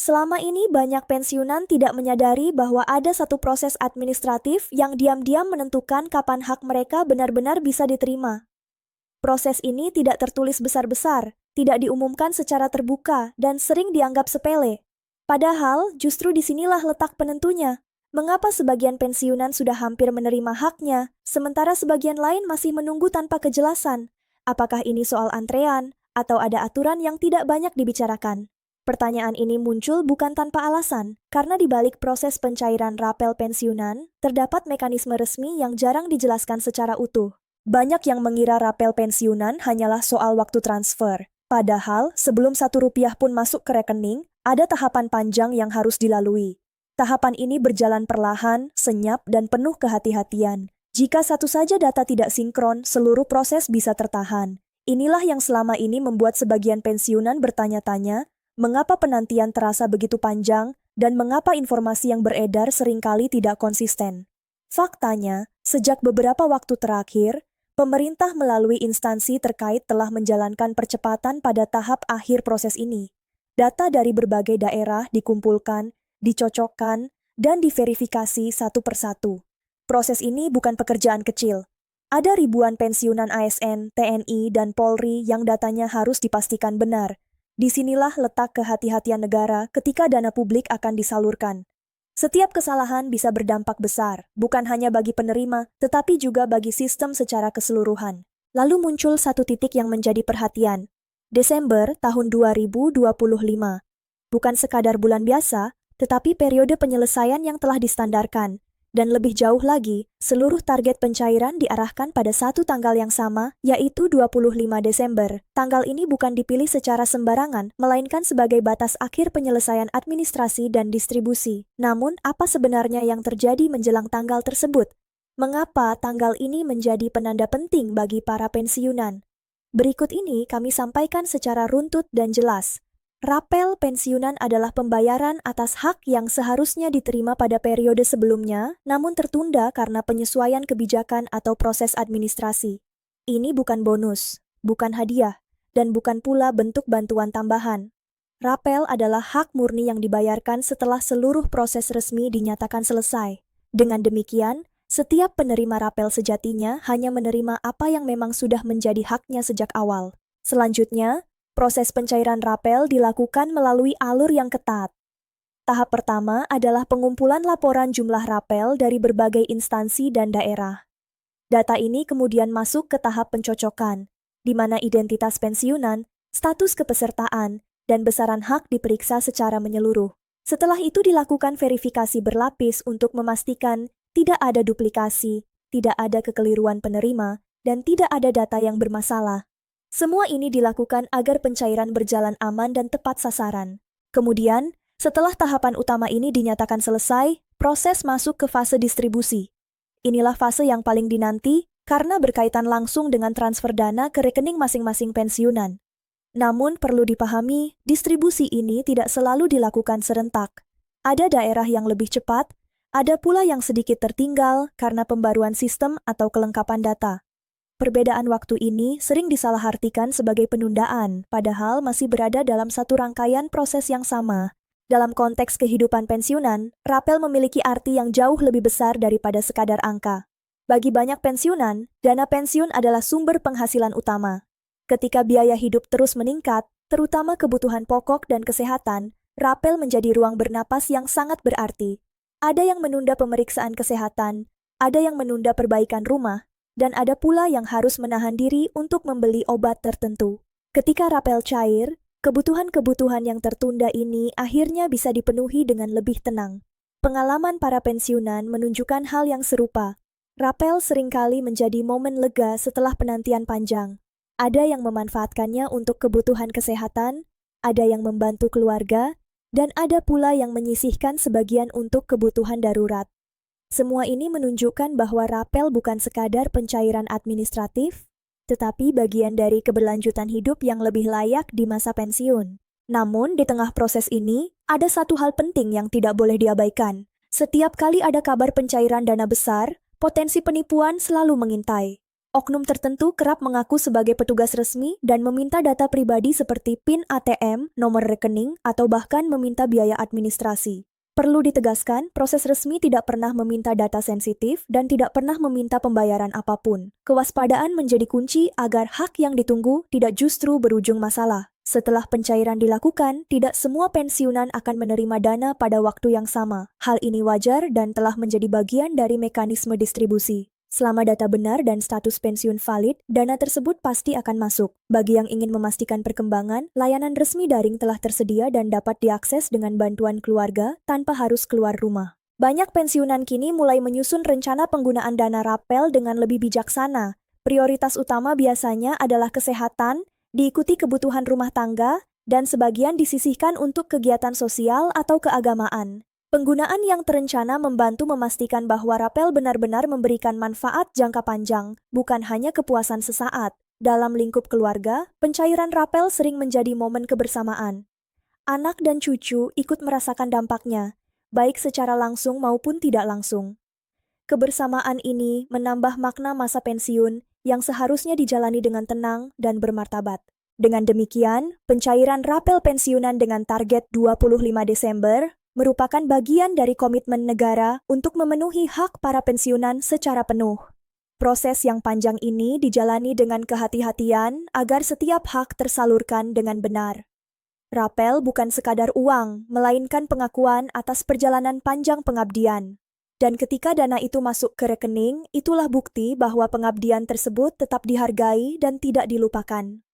Selama ini banyak pensiunan tidak menyadari bahwa ada satu proses administratif yang diam-diam menentukan kapan hak mereka benar-benar bisa diterima. Proses ini tidak tertulis besar-besar, tidak diumumkan secara terbuka, dan sering dianggap sepele. Padahal, justru disinilah letak penentunya. Mengapa sebagian pensiunan sudah hampir menerima haknya, sementara sebagian lain masih menunggu tanpa kejelasan? Apakah ini soal antrean, atau ada aturan yang tidak banyak dibicarakan? Pertanyaan ini muncul bukan tanpa alasan, karena di balik proses pencairan rapel pensiunan, terdapat mekanisme resmi yang jarang dijelaskan secara utuh. Banyak yang mengira rapel pensiunan hanyalah soal waktu transfer. Padahal, sebelum Rp1 pun masuk ke rekening, ada tahapan panjang yang harus dilalui. Tahapan ini berjalan perlahan, senyap, dan penuh kehati-hatian. Jika satu saja data tidak sinkron, seluruh proses bisa tertahan. Inilah yang selama ini membuat sebagian pensiunan bertanya-tanya, mengapa penantian terasa begitu panjang, dan mengapa informasi yang beredar seringkali tidak konsisten. Faktanya, sejak beberapa waktu terakhir, pemerintah melalui instansi terkait telah menjalankan percepatan pada tahap akhir proses ini. Data dari berbagai daerah dikumpulkan, dicocokkan, dan diverifikasi satu persatu. Proses ini bukan pekerjaan kecil. Ada ribuan pensiunan ASN, TNI, dan Polri yang datanya harus dipastikan benar. Disinilah letak kehati-hatian negara ketika dana publik akan disalurkan. Setiap kesalahan bisa berdampak besar, bukan hanya bagi penerima, tetapi juga bagi sistem secara keseluruhan. Lalu muncul satu titik yang menjadi perhatian. Desember tahun 2025. Bukan sekadar bulan biasa, tetapi periode penyelesaian yang telah distandarkan. Dan lebih jauh lagi, seluruh target pencairan diarahkan pada satu tanggal yang sama, yaitu 25 Desember. Tanggal ini bukan dipilih secara sembarangan, melainkan sebagai batas akhir penyelesaian administrasi dan distribusi. Namun, apa sebenarnya yang terjadi menjelang tanggal tersebut? Mengapa tanggal ini menjadi penanda penting bagi para pensiunan? Berikut ini kami sampaikan secara runtut dan jelas. Rapel pensiunan adalah pembayaran atas hak yang seharusnya diterima pada periode sebelumnya, namun tertunda karena penyesuaian kebijakan atau proses administrasi. Ini bukan bonus, bukan hadiah, dan bukan pula bentuk bantuan tambahan. Rapel adalah hak murni yang dibayarkan setelah seluruh proses resmi dinyatakan selesai. Dengan demikian, setiap penerima rapel sejatinya hanya menerima apa yang memang sudah menjadi haknya sejak awal. Selanjutnya, proses pencairan rapel dilakukan melalui alur yang ketat. Tahap pertama adalah pengumpulan laporan jumlah rapel dari berbagai instansi dan daerah. Data ini kemudian masuk ke tahap pencocokan, di mana identitas pensiunan, status kepesertaan, dan besaran hak diperiksa secara menyeluruh. Setelah itu dilakukan verifikasi berlapis untuk memastikan tidak ada duplikasi, tidak ada kekeliruan penerima, dan tidak ada data yang bermasalah. Semua ini dilakukan agar pencairan berjalan aman dan tepat sasaran. Kemudian, setelah tahapan utama ini dinyatakan selesai, proses masuk ke fase distribusi. Inilah fase yang paling dinanti karena berkaitan langsung dengan transfer dana ke rekening masing-masing pensiunan. Namun perlu dipahami, distribusi ini tidak selalu dilakukan serentak. Ada daerah yang lebih cepat, ada pula yang sedikit tertinggal karena pembaruan sistem atau kelengkapan data. Perbedaan waktu ini sering disalahartikan sebagai penundaan, padahal masih berada dalam satu rangkaian proses yang sama. Dalam konteks kehidupan pensiunan, rapel memiliki arti yang jauh lebih besar daripada sekadar angka. Bagi banyak pensiunan, dana pensiun adalah sumber penghasilan utama. Ketika biaya hidup terus meningkat, terutama kebutuhan pokok dan kesehatan, rapel menjadi ruang bernapas yang sangat berarti. Ada yang menunda pemeriksaan kesehatan, ada yang menunda perbaikan rumah, dan ada pula yang harus menahan diri untuk membeli obat tertentu. Ketika rapel cair, kebutuhan-kebutuhan yang tertunda ini akhirnya bisa dipenuhi dengan lebih tenang. Pengalaman para pensiunan menunjukkan hal yang serupa. Rapel seringkali menjadi momen lega setelah penantian panjang. Ada yang memanfaatkannya untuk kebutuhan kesehatan, ada yang membantu keluarga, dan ada pula yang menyisihkan sebagian untuk kebutuhan darurat. Semua ini menunjukkan bahwa rapel bukan sekadar pencairan administratif, tetapi bagian dari keberlanjutan hidup yang lebih layak di masa pensiun. Namun, di tengah proses ini, ada satu hal penting yang tidak boleh diabaikan. Setiap kali ada kabar pencairan dana besar, potensi penipuan selalu mengintai. Oknum tertentu kerap mengaku sebagai petugas resmi dan meminta data pribadi seperti PIN ATM, nomor rekening, atau bahkan meminta biaya administrasi. Perlu ditegaskan, proses resmi tidak pernah meminta data sensitif dan tidak pernah meminta pembayaran apapun. Kewaspadaan menjadi kunci agar hak yang ditunggu tidak justru berujung masalah. Setelah pencairan dilakukan, tidak semua pensiunan akan menerima dana pada waktu yang sama. Hal ini wajar dan telah menjadi bagian dari mekanisme distribusi. Selama data benar dan status pensiun valid, dana tersebut pasti akan masuk. Bagi yang ingin memastikan perkembangan, layanan resmi daring telah tersedia dan dapat diakses dengan bantuan keluarga tanpa harus keluar rumah. Banyak pensiunan kini mulai menyusun rencana penggunaan dana rapel dengan lebih bijaksana. Prioritas utama biasanya adalah kesehatan, diikuti kebutuhan rumah tangga, dan sebagian disisihkan untuk kegiatan sosial atau keagamaan. Penggunaan yang terencana membantu memastikan bahwa rapel benar-benar memberikan manfaat jangka panjang, bukan hanya kepuasan sesaat. Dalam lingkup keluarga, pencairan rapel sering menjadi momen kebersamaan. Anak dan cucu ikut merasakan dampaknya, baik secara langsung maupun tidak langsung. Kebersamaan ini menambah makna masa pensiun yang seharusnya dijalani dengan tenang dan bermartabat. Dengan demikian, pencairan rapel pensiunan dengan target 25 Desember merupakan bagian dari komitmen negara untuk memenuhi hak para pensiunan secara penuh. Proses yang panjang ini dijalani dengan kehati-hatian agar setiap hak tersalurkan dengan benar. Rapel bukan sekadar uang, melainkan pengakuan atas perjalanan panjang pengabdian. Dan ketika dana itu masuk ke rekening, itulah bukti bahwa pengabdian tersebut tetap dihargai dan tidak dilupakan.